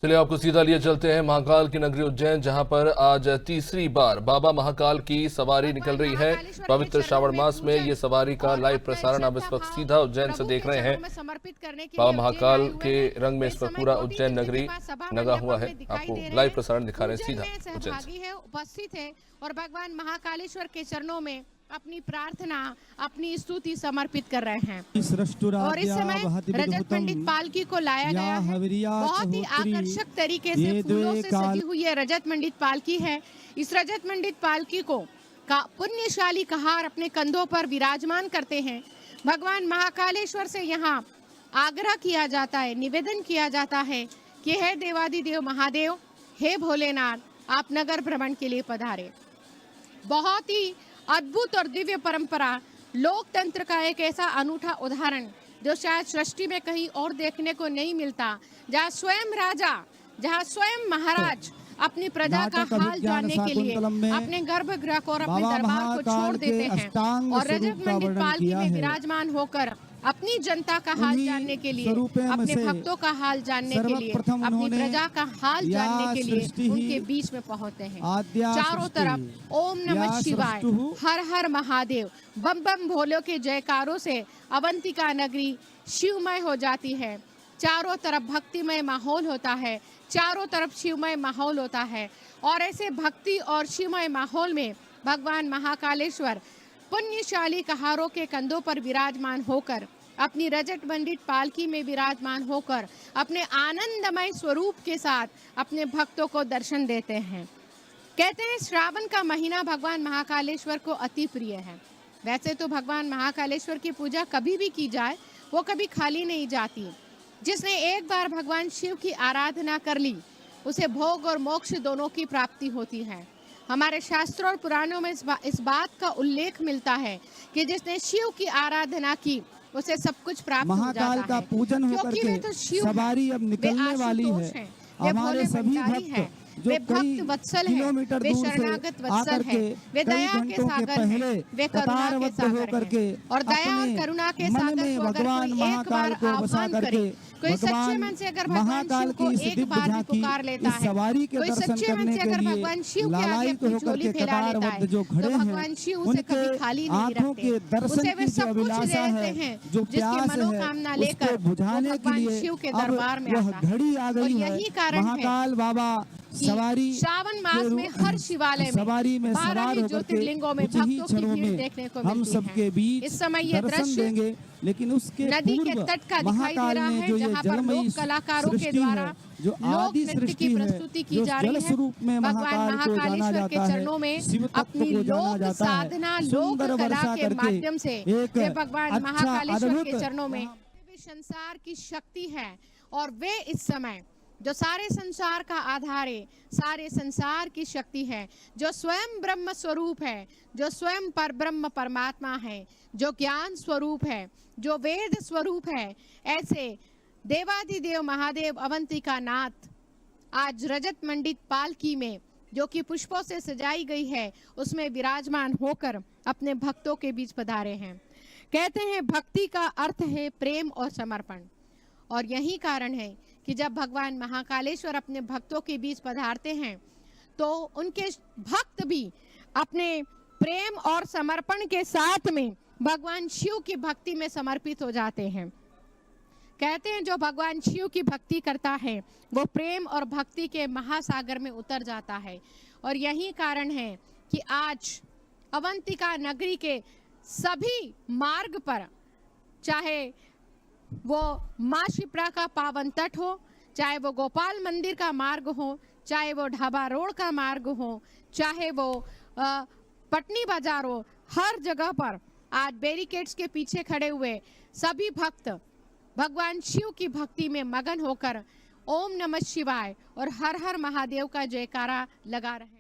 चलिए आपको सीधा लिए चलते हैं महाकाल की नगरी उज्जैन, जहां पर आज तीसरी बार बाबा महाकाल की सवारी निकल रही है। पवित्र श्रावण मास में ये सवारी का लाइव प्रसारण आप इस वक्त सीधा उज्जैन से देख रहे हैं। बाबा महाकाल के रंग में इस वक्त पूरा उज्जैन नगरी लगा हुआ है। आपको लाइव प्रसारण दिखा रहे हैं सीधा उज्जैन से। उपस्थित है और भगवान महाकालेश्वर के चरणों में अपनी प्रार्थना, अपनी स्तुति समर्पित कर रहे हैं। और इस समय रजत पंडित पालकी को लाया गया है। बहुत ही आकर्षक तरीके से फूलों से सजी हुई है रजत पंडित पालकी है। इस रजत पंडित पालकी को पुण्यशाली कहार अपने कंधों पर विराजमान करते हैं। भगवान महाकालेश्वर से यहाँ आग्रह किया जाता है, निवेदन किया जाता है कि हे देवादिदेव महादेव, हे भोलेनाथ, आप नगर भ्रमण के लिए पधारे। बहुत ही अद्भुत और दिव्य परंपरा, लोकतंत्र का एक ऐसा अनूठा उदाहरण जो शायद सृष्टि में कहीं और देखने को नहीं मिलता, जहाँ स्वयं राजा, जहाँ स्वयं महाराज अपनी प्रजा का हाल जानने के लिए अपने गर्भगृह को और अपने दरबार को छोड़ देते हैं और रजत पंडित पालकी में विराजमान होकर अपनी जनता का हाल जानने के लिए, अपने भक्तों का हाल जानने के लिए, अपनी प्रजा का हाल जानने के लिए उनके बीच में पहुंचते हैं। चारों तरफ ओम नमः शिवाय, हर हर महादेव, बम बम भोले के जयकारों से अवंतिका नगरी शिवमय हो जाती है। चारों तरफ भक्तिमय माहौल होता है, चारों तरफ शिवमय माहौल होता है। और ऐसे भक्ति और शिवमय माहौल में भगवान महाकालेश्वर पुण्यशाली कहारों के कंधों पर विराजमान होकर, अपनी रजत पंडित पालकी में विराजमान होकर, अपने आनंदमय स्वरूप के साथ अपने भक्तों को दर्शन देते हैं। कहते हैं श्रावण का महीना भगवान महाकालेश्वर को अति प्रिय है। वैसे तो भगवान महाकालेश्वर की पूजा कभी भी की जाए वो कभी खाली नहीं जाती। जिसने एक बार भगवान शिव की आराधना कर ली उसे भोग और मोक्ष दोनों की प्राप्ति होती है। हमारे शास्त्रों और पुराणों में इस बात का उल्लेख मिलता है कि जिसने शिव की आराधना की उसे सब कुछ प्राप्त हो जाता है। महाकाल का पूजन होकर के सवारी अब निकलने वाली है। हमारे सभी भक्त वे भक्त वत्सल हैं, वे शरणागत वत्सल हैं, वे दया के सागर हैं, वे करुणा के सागर हैं। और दया और करुणा के सागर को अगर कोई एक बार आह्वान करे, कोई सच्चे मन से अगर भगवान शिव को एक बार भी पुकार लेता है, कोई सच्चे मन से अगर भगवान शिव के आगे अपनी झोली फैला लेता है, तो भगवान शिव उसे कभी खाली नहीं रखते। उसे वे सब कुछ दे देते हैं जिसकी मनोकामना लेकर भगवान शिव के दरबार में आता है। और यही कारण है बाबा सवारी श्रावण मास में हर शिवालय में 12 ज्योतिर्लिंगों में भक्तों की भीड़ देखने को हम सबके बीच इस समय ये दृश्य लेकिन उसके नदी के तट का दिखाई दे रहा है, जहाँ पर लोक कलाकारों के द्वारा लोक नृत्य की प्रस्तुति की जा रही है। भगवान महाकालेश्वर के चरणों में अपनी लोक साधना, लोक कला के माध्यम से वे भगवान महाकालेश्वर के चरणों में संसार की शक्ति है। और वे इस समय जो सारे संसार का आधार है, सारे संसार की शक्ति है, जो स्वयं ब्रह्म स्वरूप है, जो स्वयं पर ब्रह्म परमात्मा है, जो ज्ञान स्वरूप है, जो वेद स्वरूप है, ऐसे देवादिदेव महादेव अवंतिका नाथ आज रजत मंडित पालकी में जो कि पुष्पों से सजाई गई है उसमें विराजमान होकर अपने भक्तों के बीच पधारे हैं। कहते हैं भक्ति का अर्थ है प्रेम और समर्पण। और यही कारण है कि जब भगवान महाकालेश्वर अपने भक्तों के बीच पधारते हैं तो उनके भक्त भी अपने प्रेम और समर्पण के साथ में भगवान शिव की भक्ति में समर्पित हो जाते हैं। कहते हैं जो भगवान शिव की भक्ति करता है वो प्रेम और भक्ति के महासागर में उतर जाता है। और यही कारण है कि आज अवंतिका नगरी के सभी मार्ग पर, चाहे वो माँ शिप्रा का पावन तट हो, चाहे वो गोपाल मंदिर का मार्ग हो, चाहे वो ढाबा रोड का मार्ग हो, चाहे वो पटनी बाजार हो, हर जगह पर आज बैरिकेड्स के पीछे खड़े हुए सभी भक्त भगवान शिव की भक्ति में मगन होकर ओम नमः शिवाय और हर हर महादेव का जयकारा लगा रहे हैं।